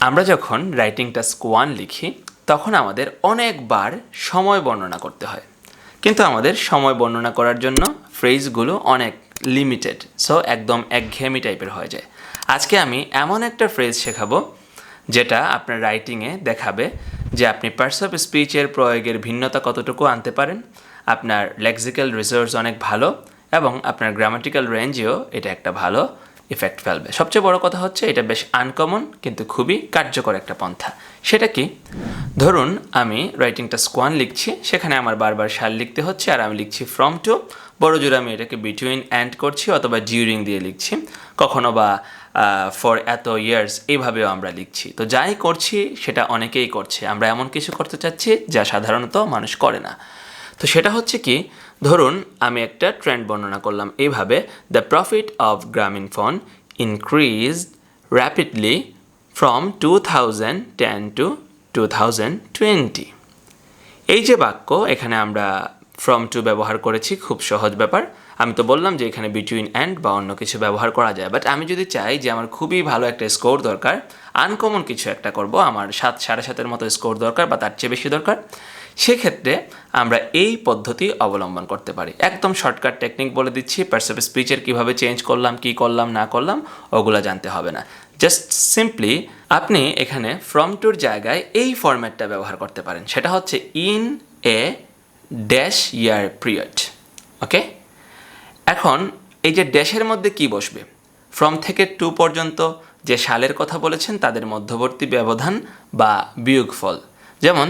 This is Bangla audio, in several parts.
আমরা যখন রাইটিং টাস্ক 1 লিখি তখন আমাদের অনেকবার সময় বর্ণনা করতে হয়, কিন্তু আমাদের সময় বর্ণনা করার জন্য ফ্রেজগুলো অনেক লিমিটেড, সো একদম একঘেয়েমি টাইপের হয়ে যায়। আজকে আমি এমন একটা ফ্রেজ শেখাবো যেটা আপনার রাইটিংয়ে দেখাবে যে আপনি পার্টস অফ স্পিচের প্রয়োগের ভিন্নতা কতটুকু আনতে পারেন, আপনার লেক্সিক্যাল রিসোর্স অনেক ভালো এবং আপনার গ্রামাটিক্যাল রেঞ্জেও এটা একটা ভালো ইফেক্ট ফেলবে। সবচেয়ে বড় কথা হচ্ছে এটা বেশ আনকমন কিন্তু খুবই কার্যকর একটা পন্থা। সেটা কি? ধরুন আমি রাইটিং টাস্ক 1 লিখছি, সেখানে আমার বারবার সাল লিখতে হচ্ছে আর আমি লিখছি ফ্রম টু, বড় জোরে আমি এটাকে বিটুইন অ্যান্ড করছি অথবা ডিউরিং দিয়ে লিখছি, কখনো বা ফর এত ইয়ার্স এইভাবেও আমরা লিখছি। তো যাই করছি সেটা অনেকেই করছে, আমরা এমন কিছু করতে চাচ্ছি যা সাধারণত মানুষ করে না। তো সেটা হচ্ছে কি, ধরুন আমি একটা ট্রেন্ড বর্ণনা করলাম এইভাবে, the profit of Grameenphone increased rapidly from 2010 to 2020। এই যে বাক্য, এখানে আমরা ফ্রম টু ব্যবহার করেছি, খুব সহজ ব্যাপার। আমি তো বললাম যে এখানে বিটুইন অ্যান্ড বা অন্য কিছু ব্যবহার করা যায়, বাট আমি যদি চাই যে আমার খুবই ভালো একটা স্কোর দরকার, আনকমন কিছু একটা করব, আমার 7, 7.5 মতো স্কোর দরকার বা তার চেয়ে বেশি দরকার, সেক্ষেত্রে আমরা এই পদ্ধতি অবলম্বন করতে পারি। একদম শর্টকাট টেকনিক বলে দিচ্ছি, পার্টস অফ স্পিচের কীভাবে চেঞ্জ করলাম, কী করলাম না করলাম ওগুলো জানতে হবে না। জাস্ট সিম্পলি আপনি এখানে ফ্রম টুর জায়গায় এই ফরম্যাটটা ব্যবহার করতে পারেন, সেটা হচ্ছে in a dash year period. Okay, এখন এই যে ড্যাশের মধ্যে কি বসবে? ফ্রম থেকে টু পর্যন্ত যে সালের কথা বলেছেন তাদের মধ্যবর্তী ব্যবধান বা বিয়োগফল। যেমন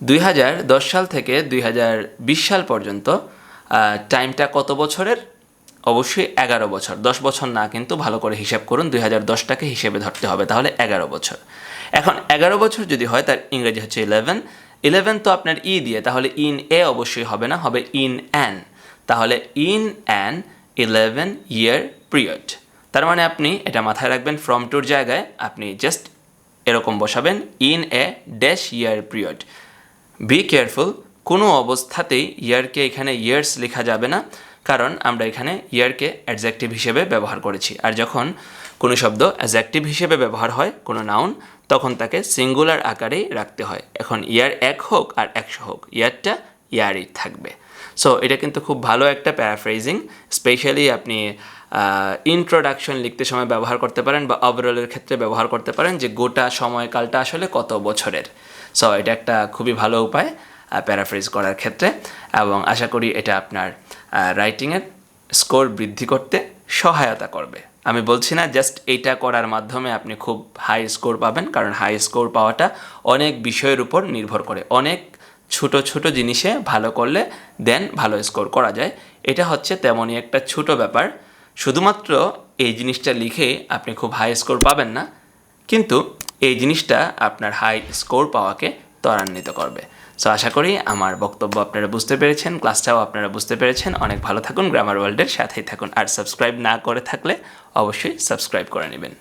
2010 সাল থেকে 2020 সাল পর্যন্ত টাইমটা কত বছরের? অবশ্যই 11 বছর, 10 বছর না, কিন্তু ভালো করে হিসাব করুন, 2010টাকে হিসেবে ধরতে হবে, তাহলে 11 বছর। এখন 11 বছর যদি হয় তার ইংরেজি হচ্ছে 11 তো আপনার ই দিয়ে, তাহলে ইন এ অবশ্যই হবে না, হবে ইন অ্যান। তাহলে ইন অ্যান 11 ইয়ার পিরিয়ড। তার মানে আপনি এটা মাথায় রাখবেন, ফ্রম টুর জায়গায় আপনি জাস্ট এরকম বসাবেন in a dash year period. Be careful, কোনো অবস্থাতেই ইয়ারকে এখানে ইয়ার্স লেখা যাবে না, কারণ আমরা এখানে ইয়ারকে অ্যাডজেক্টিভ হিসেবে ব্যবহার করেছি। আর যখন কোনো শব্দ অ্যাডজেক্টিভ হিসেবে ব্যবহার হয়, কোনো নাউন, তখন তাকে সিঙ্গুলার আকারেই রাখতে হয়। এখন ইয়ার 1 হোক আর 100 হোক, ইয়ারটা ইয়ারই থাকবে। সো এটা কিন্তু খুব ভালো একটা প্যারাফ্রেজিং, স্পেশালি আপনি ইন্ট্রোডাকশন লিখতে সময় ব্যবহার করতে পারেন বা ওভারঅলের ক্ষেত্রে ব্যবহার করতে পারেন যে গোটা সময়কালটা আসলে কত বছরের। সো এটা একটা খুবই ভালো উপায় প্যারাফ্রেজ করার ক্ষেত্রে, এবং আশা করি এটা আপনার রাইটিংয়ের স্কোর বৃদ্ধি করতে সহায়তা করবে। আমি বলছি না জাস্ট এইটা করার মাধ্যমে আপনি খুব হাই স্কোর পাবেন, কারণ হাই স্কোর পাওয়াটা অনেক বিষয়ের উপর নির্ভর করে। অনেক ছোট ছোট জিনিসে ভালো করলে দেন ভালো স্কোর করা যায়। এটা হচ্ছে তেমনই একটা ছোট ব্যাপার, শুধুমাত্র এই জিনিসটা লিখে আপনি খুব হাই স্কোর পাবেন না, কিন্তু এই জিনিসটা আপনার হাই স্কোর পাওয়াকে ত্বরান্বিত করবে। সো আশা করি আমার বক্তব্য আপনারা বুঝতে পেরেছেন, ক্লাসটাও আপনারা বুঝতে পেরেছেন। অনেক ভালো থাকুন, গ্রামার ওয়ার্ল্ডের সাথেই থাকুন, আর সাবস্ক্রাইব না করে থাকলে অবশ্যই সাবস্ক্রাইব করে নেবেন।